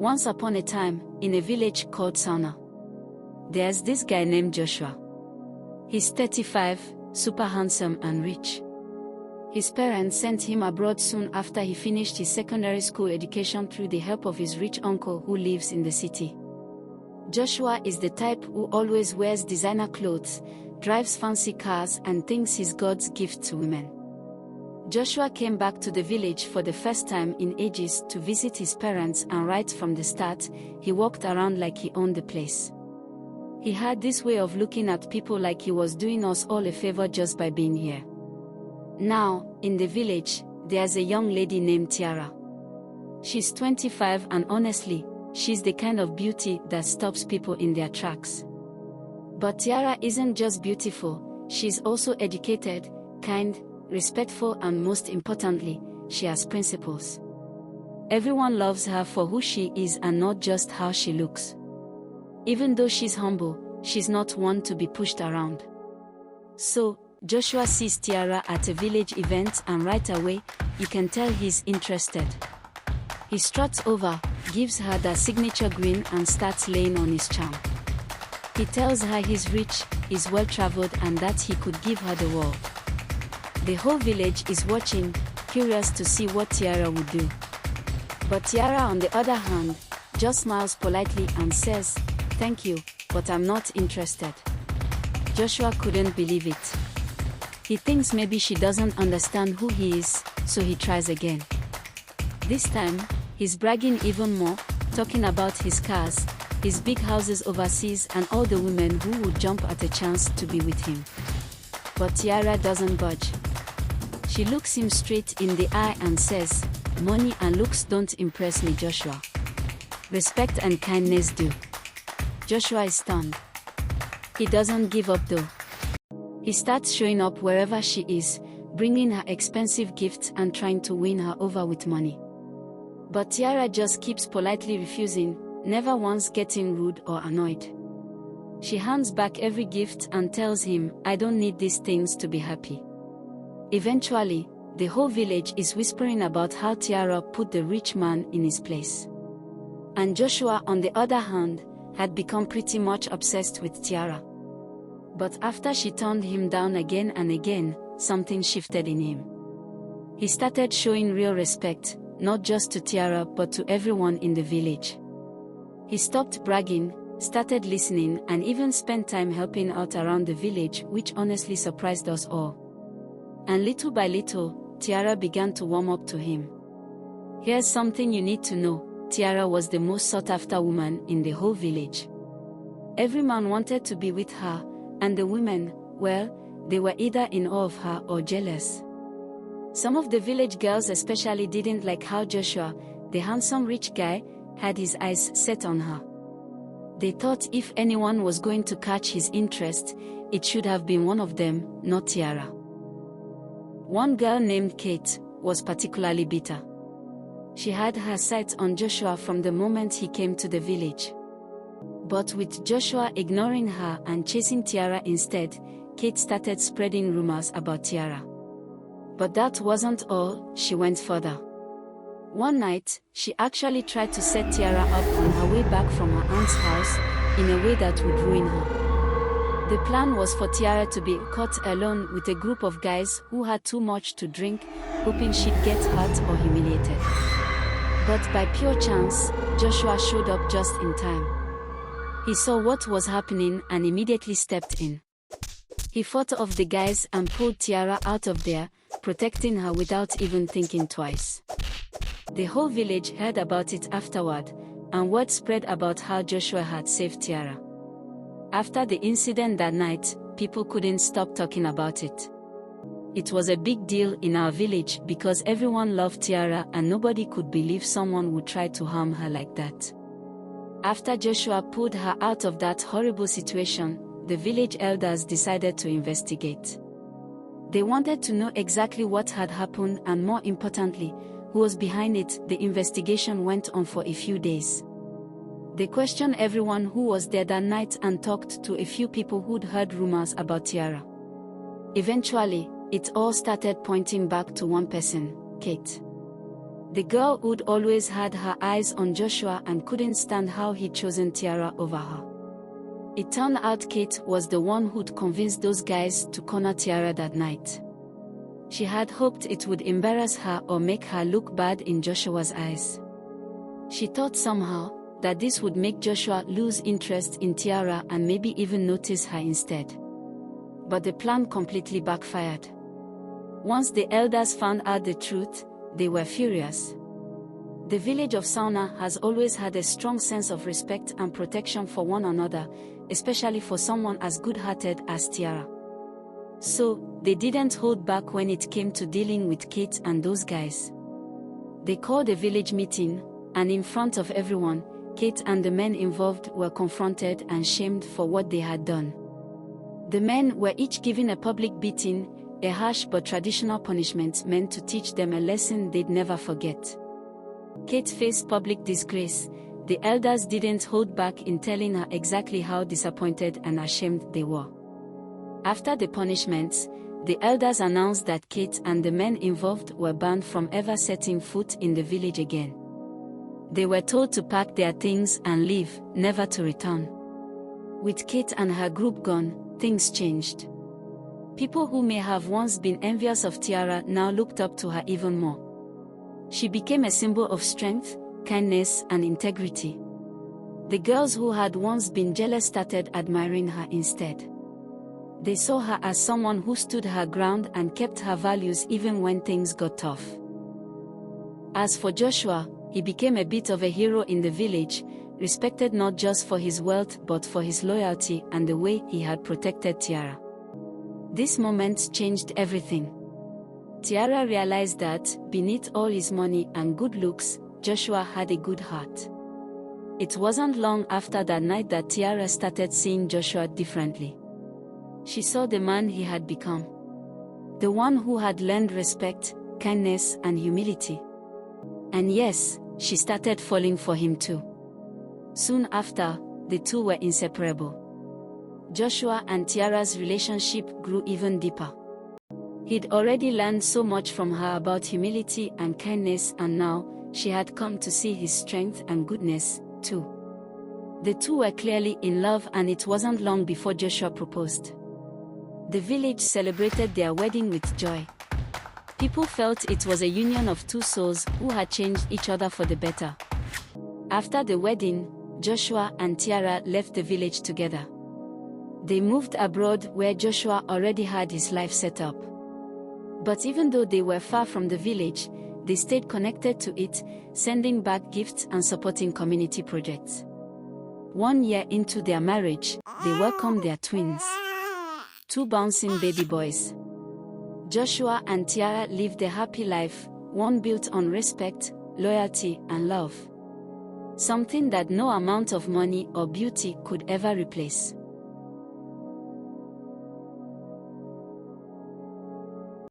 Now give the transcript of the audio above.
Once upon a time, in a village called Sana, there's this guy named Joshua. He's 35, super handsome and rich. His parents sent him abroad soon after he finished his secondary school education through the help of his rich uncle who lives in the city. Joshua is the type who always wears designer clothes, drives fancy cars, and thinks he's God's gift to women. Joshua came back to the village for the first time in ages to visit his parents, and right from the start, he walked around like he owned the place. He had this way of looking at people like he was doing us all a favor just by being here. Now, in the village, there's a young lady named Tiara. She's 25 and honestly, she's the kind of beauty that stops people in their tracks. But Tiara isn't just beautiful, she's also educated, kind, respectful, and most importantly, she has principles. Everyone loves her for who she is and not just how she looks. Even though she's humble, she's not one to be pushed around. So, Joshua sees Tiara at a village event and right away, you can tell he's interested. He struts over, gives her that signature grin and starts laying on his charm. He tells her he's rich, is well-traveled and that he could give her the world. The whole village is watching, curious to see what Tiara would do. But Tiara, on the other hand, just smiles politely and says, "Thank you, but I'm not interested." Joshua couldn't believe it. He thinks maybe she doesn't understand who he is, so he tries again. This time, he's bragging even more, talking about his cars, his big houses overseas and all the women who would jump at a chance to be with him. But Tiara doesn't budge. She looks him straight in the eye and says, "Money and looks don't impress me, Joshua. Respect and kindness do." Joshua is stunned. He doesn't give up though. He starts showing up wherever she is, bringing her expensive gifts and trying to win her over with money. But Tiara just keeps politely refusing, never once getting rude or annoyed. She hands back every gift and tells him, "I don't need these things to be happy." Eventually, the whole village is whispering about how Tiara put the rich man in his place. And Joshua, on the other hand, had become pretty much obsessed with Tiara. But after she turned him down again and again, something shifted in him. He started showing real respect, not just to Tiara but to everyone in the village. He stopped bragging, started listening, and even spent time helping out around the village, which honestly surprised us all. And little by little, Tiara began to warm up to him. Here's something you need to know: Tiara was the most sought-after woman in the whole village. Every man wanted to be with her, and the women, well, they were either in awe of her or jealous. Some of the village girls especially didn't like how Joshua, the handsome rich guy, had his eyes set on her. They thought if anyone was going to catch his interest, it should have been one of them, not Tiara. One girl named Kate was particularly bitter. She had her sights on Joshua from the moment he came to the village. But with Joshua ignoring her and chasing Tiara instead, Kate started spreading rumors about Tiara. But that wasn't all, she went further. One night, she actually tried to set Tiara up on her way back from her aunt's house, in a way that would ruin her. The plan was for Tiara to be caught alone with a group of guys who had too much to drink, hoping she'd get hurt or humiliated. But by pure chance, Joshua showed up just in time. He saw what was happening and immediately stepped in. He fought off the guys and pulled Tiara out of there, protecting her without even thinking twice. The whole village heard about it afterward, and word spread about how Joshua had saved Tiara. After the incident that night, people couldn't stop talking about it. It was a big deal in our village because everyone loved Tiara and nobody could believe someone would try to harm her like that. After Joshua pulled her out of that horrible situation, the village elders decided to investigate. They wanted to know exactly what had happened and, more importantly, who was behind it. The investigation went on for a few days. They questioned everyone who was there that night and talked to a few people who'd heard rumors about Tiara. Eventually, it all started pointing back to one person, Kate. The girl would always had her eyes on Joshua and couldn't stand how he'd chosen Tiara over her. It turned out Kate was the one who'd convinced those guys to corner Tiara that night. She had hoped it would embarrass her or make her look bad in Joshua's eyes. She thought somehow that this would make Joshua lose interest in Tiara and maybe even notice her instead. But the plan completely backfired. Once the elders found out the truth, they were furious. The village of Sauna has always had a strong sense of respect and protection for one another, especially for someone as good-hearted as Tiara. So, they didn't hold back when it came to dealing with Kate and those guys. They called a village meeting, and in front of everyone, Kate and the men involved were confronted and shamed for what they had done. The men were each given a public beating, a harsh but traditional punishment meant to teach them a lesson they'd never forget. Kate faced public disgrace. The elders didn't hold back in telling her exactly how disappointed and ashamed they were. After the punishments, the elders announced that Kate and the men involved were banned from ever setting foot in the village again. They were told to pack their things and leave, never to return. With Kate and her group gone, things changed. People who may have once been envious of Tiara now looked up to her even more. She became a symbol of strength, kindness, and integrity. The girls who had once been jealous started admiring her instead. They saw her as someone who stood her ground and kept her values even when things got tough. As for Joshua, he became a bit of a hero in the village, respected not just for his wealth but for his loyalty and the way he had protected Tiara. This moment changed everything. Tiara realized that, beneath all his money and good looks, Joshua had a good heart. It wasn't long after that night that Tiara started seeing Joshua differently. She saw the man he had become. The one who had learned respect, kindness, and humility. And yes, she started falling for him too. Soon after, the two were inseparable. Joshua and Tiara's relationship grew even deeper. He'd already learned so much from her about humility and kindness, and now, she had come to see his strength and goodness, too. The two were clearly in love, and it wasn't long before Joshua proposed. The village celebrated their wedding with joy. People felt it was a union of two souls who had changed each other for the better. After the wedding, Joshua and Tiara left the village together. They moved abroad where Joshua already had his life set up. But even though they were far from the village, they stayed connected to it, sending back gifts and supporting community projects. 1 year into their marriage, they welcomed their twins. 2 bouncing baby boys. Joshua and Tiara lived a happy life, one built on respect, loyalty, and love. Something that no amount of money or beauty could ever replace.